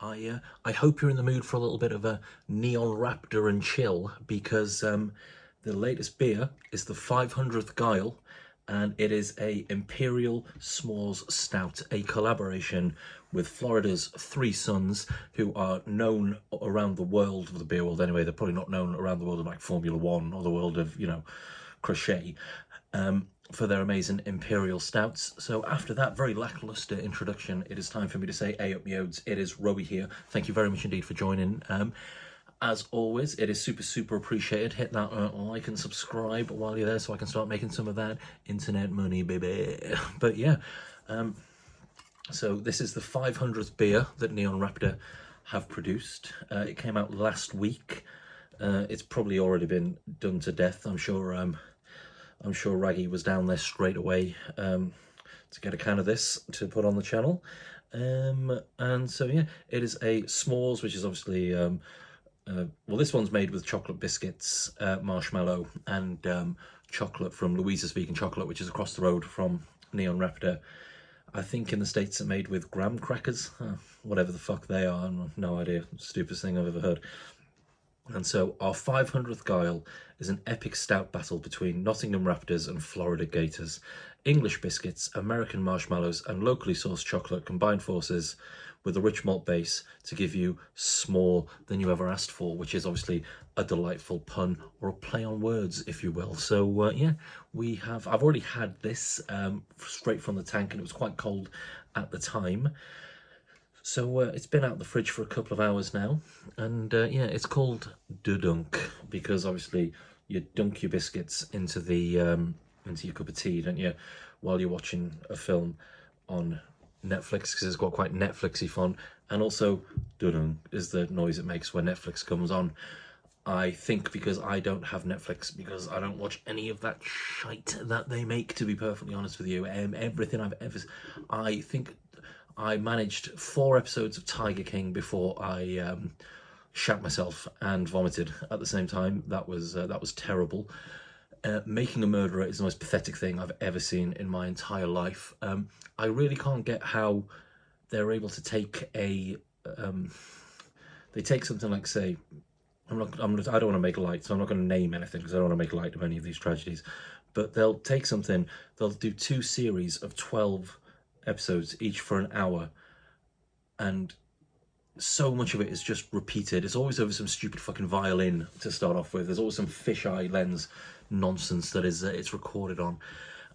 I hope you're in the mood for a little bit of a neon raptor and chill, because the latest beer is the 500th Guile, and it is a Imperial S'mores Stout, a collaboration with Florida's three Sons, who are known around the world, of the beer world anyway. They're probably not known around the world of like Formula One or the world of, you know, crochet, for their amazing Imperial Stouts. So after that very lackluster introduction, it is time for me to say, hey up me odes, it is Wroey here. Thank you very much indeed for joining. As always, it is super appreciated. Hit that like and subscribe while you're there so I can start making some of that internet money, baby. But yeah, so this is the 500th beer that Neon Raptor have produced. It came out last week. It's probably already been done to death. I'm sure Raggy was down there straight away to get a can of this to put on the channel. And so yeah, it is a s'mores, which is obviously well, this one's made with chocolate biscuits, marshmallow, and chocolate from Louisa's Vegan Chocolate, which is across the road from Neon Raptor. I think in the States it's made with graham crackers, whatever the fuck they are. I have no idea. Stupidest thing I've ever heard. And so our 500th Guile is an epic stout battle between Nottingham Raptors and Florida Gators. English biscuits, American marshmallows, and locally sourced chocolate combine forces with a rich malt base to give you s'more than you ever asked for, which is obviously a delightful pun or a play on words, if you will. So yeah, I've already had this straight from the tank, and it was quite cold at the time. So it's been out the fridge for a couple of hours now, and yeah, it's called De Dunk because obviously you dunk your biscuits into the into your cup of tea, don't you, while you're watching a film on Netflix, because it's got quite Netflixy font. And also De Dunk is the noise it makes when Netflix comes on. I think because I don't have Netflix, because I don't watch any of that shite that they make, to be perfectly honest with you. Everything I've ever, I think I managed 4 episodes of Tiger King before I shat myself and vomited at the same time. That was terrible. Making a Murderer is the most pathetic thing I've ever seen in my entire life. I really can't get how they're able to take a they take something like, say, I don't want to make light, so I'm not going to name anything because I don't want to make light of any of these tragedies. But they'll take something, they'll do 2 series of 12 episodes, each for an hour, and so much of it is just repeated. It's always over some stupid fucking violin to start off with. There's always some fisheye lens nonsense that is it's recorded on.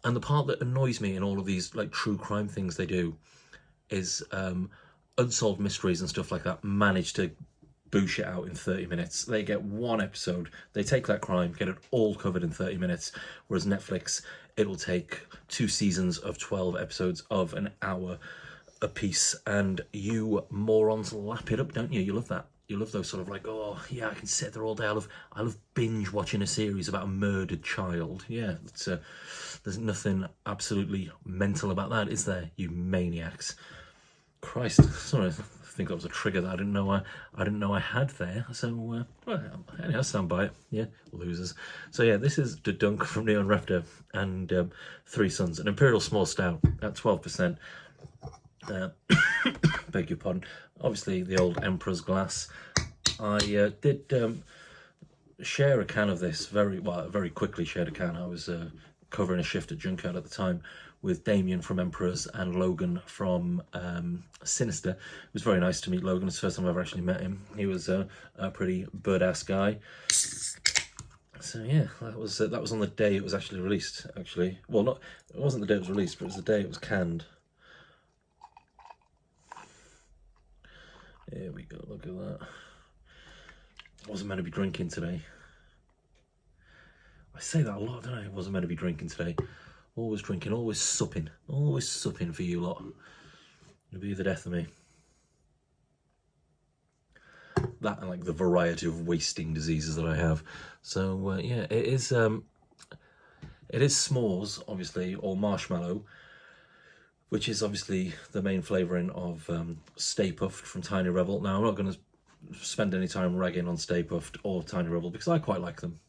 And the part that annoys me in all of these like true crime things they do is unsolved mysteries and stuff like that manage to boosh it out in 30 minutes. They get 1 episode, they take that crime, get it all covered in 30 minutes, whereas Netflix, it'll take 2 seasons of 12 episodes of an hour a piece, and you morons lap it up, don't you? You love that. You love those sort of like, oh yeah, I can sit there all day. I love binge watching a series about a murdered child. Yeah, it's there's nothing absolutely mental about that, is there, you maniacs? Christ, sorry, I think that was a trigger that I didn't know I had there. So well, anyhow, stand by it. Yeah, losers. So yeah, this is De Dunk from Neon Raptor and 3 Sons, an Imperial S'mores Stout at 12%. Beg your pardon. Obviously, the old Emperor's glass. I did share a can of this very quickly. Shared a can. I was covering a shift at Junkyard at the time with Damien from Emperors and Logan from Sinister. It was very nice to meet Logan. It's the first time I've ever actually met him. He was a pretty bird-ass guy. So yeah, that was on the day it was actually released. Actually, well, it wasn't the day it was released, but it was the day it was canned. Here we go, look at that. I wasn't meant to be drinking today. I say that a lot, don't I? I wasn't meant to be drinking today. Always drinking, always supping for you lot. It'll be the death of me. That and like the variety of wasting diseases that I have. So yeah, it is s'mores, obviously, or marshmallow, which is obviously the main flavouring of Stay Puft from Tiny Rebel. Now, I'm not going to spend any time ragging on Stay Puft or Tiny Rebel because I quite like them.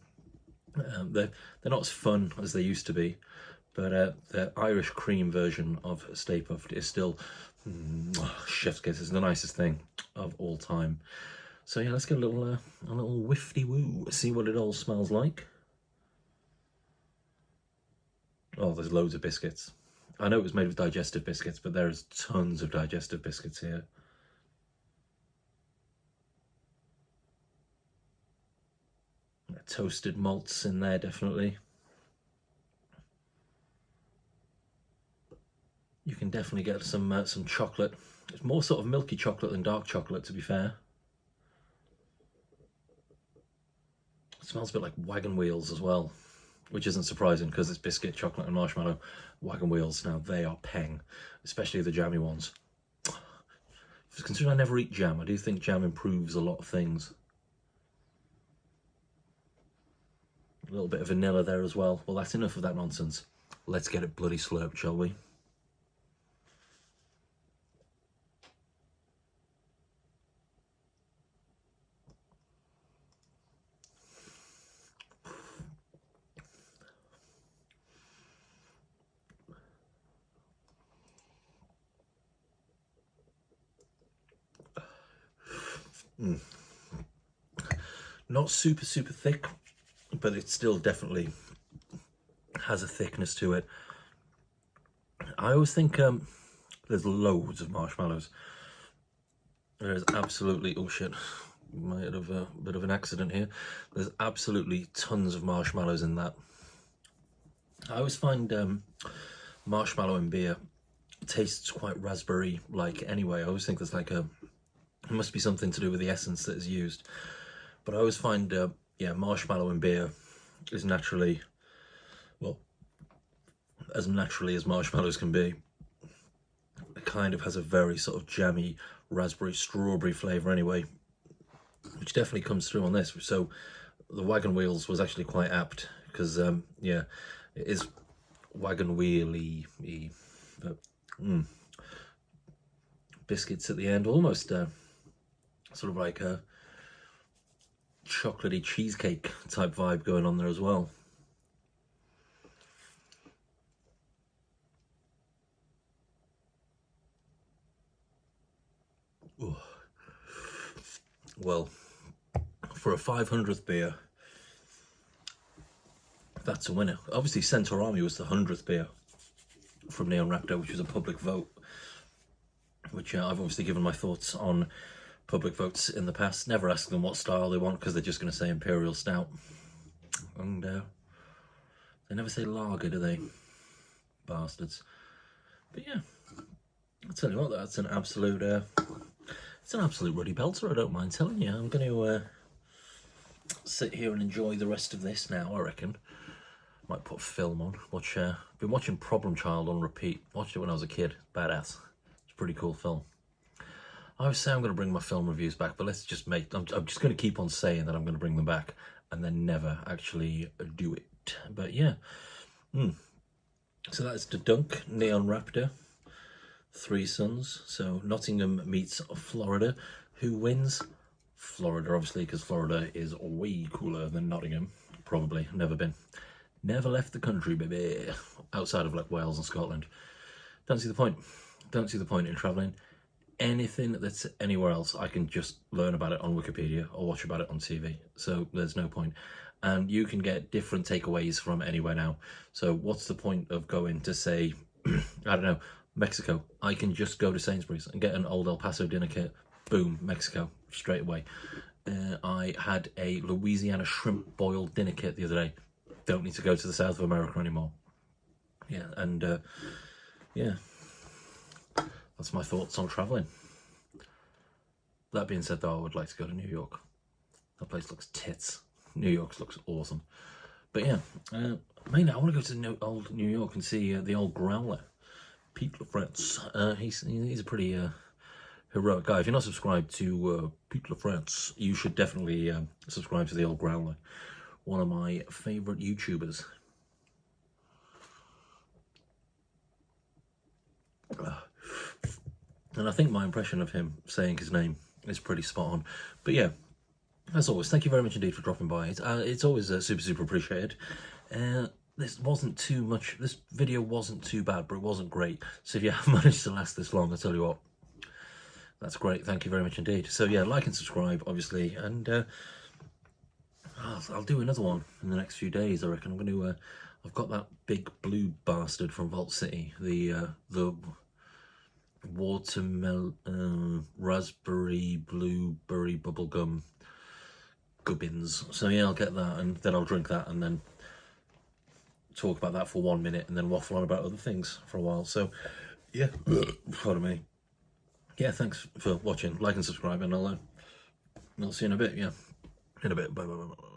They're not as fun as they used to be, but the Irish cream version of Stay Puft is still Chef's kiss is the nicest thing of all time. So yeah, let's get a little whiffy woo, see what it all smells like. Oh, there's loads of biscuits. I know it was made with digestive biscuits, but there's tons of digestive biscuits here. Toasted malts in there, definitely. You can definitely get some chocolate. It's more sort of milky chocolate than dark chocolate, to be fair. It smells a bit like wagon wheels as well, which isn't surprising because it's biscuit, chocolate and marshmallow. Wagon wheels, now they are peng, especially the jammy ones. Considering I never eat jam, I do think jam improves a lot of things. A little bit of vanilla there as well. Well, that's enough of that nonsense. Let's get it bloody slurped, shall we? Not super thick, but it still definitely has a thickness to it. I always think there's loads of marshmallows. There's absolutely, oh shit, might have a bit of an accident here. There's absolutely tons of marshmallows in that. I always find marshmallow in beer tastes quite raspberry-like anyway. I always think there's like it must be something to do with the essence that is used. But I always find, yeah, marshmallow in beer is naturally, well, as naturally as marshmallows can be. It kind of has a very sort of jammy, raspberry, strawberry flavour anyway, which definitely comes through on this. So the wagon wheels was actually quite apt because, yeah, it is wagon wheely, but biscuits at the end, almost sort of like a chocolatey cheesecake type vibe going on there as well. Ooh. Well, for a 500th beer, that's a winner. Obviously, Centaurami was the 100th beer from Neon Raptor, which was a public vote, which I've obviously given my thoughts on public votes in the past. Never ask them what style they want because they're just going to say Imperial Stout. And they never say lager, do they? Bastards. But yeah, I'll tell you what, that's an absolute, it's an absolute ruddy belter, I don't mind telling you. I'm going to sit here and enjoy the rest of this now, I reckon. Might put film on. Been watching Problem Child on repeat. Watched it when I was a kid. Badass. It's a pretty cool film. I would say I'm going to bring my film reviews back, but let's just make... I'm just going to keep on saying that I'm going to bring them back and then never actually do it. But yeah. So that's the Dunk Neon Raptor. 3 Sons. So Nottingham meets Florida. Who wins? Florida, obviously, because Florida is way cooler than Nottingham. Probably. Never been. Never left the country, baby. Outside of like Wales and Scotland. Don't see the point. Don't see the point in travelling. Anything that's anywhere else, I can just learn about it on Wikipedia or watch about it on TV. So there's no point. And you can get different takeaways from anywhere now. So what's the point of going to, say, I don't know, Mexico? I can just go to Sainsbury's and get an Old El Paso dinner kit. Boom, Mexico, straight away. I had a Louisiana shrimp boiled dinner kit the other day. Don't need to go to the south of America anymore. Yeah, and yeah. That's my thoughts on travelling. That being said, though, I would like to go to New York. That place looks tits. New York looks awesome. But yeah, mainly I want to go to old New York and see the old growler, Pete LaFrance. He's a pretty heroic guy. If you're not subscribed to Pete LaFrance, you should definitely subscribe to the old growler. One of my favourite YouTubers. And I think my impression of him saying his name is pretty spot on. But yeah, as always, thank you very much indeed for dropping by. It's always super appreciated. this wasn't too much. This video wasn't too bad, but it wasn't great. So if you have managed to last this long, I tell you what, that's great. Thank you very much indeed. So yeah, like and subscribe, obviously, and I'll do another one in the next few days. I reckon I'm going to. I've got that big blue bastard from Vault City, the watermelon, raspberry, blueberry bubblegum gubbins. So yeah, I'll get that, and then I'll drink that, and then talk about that for 1 minute, and then waffle on about other things for a while. So yeah, pardon me. Yeah, thanks for watching. Like and subscribe, and I'll see you in a bit. Yeah, in a bit. Bye bye bye bye.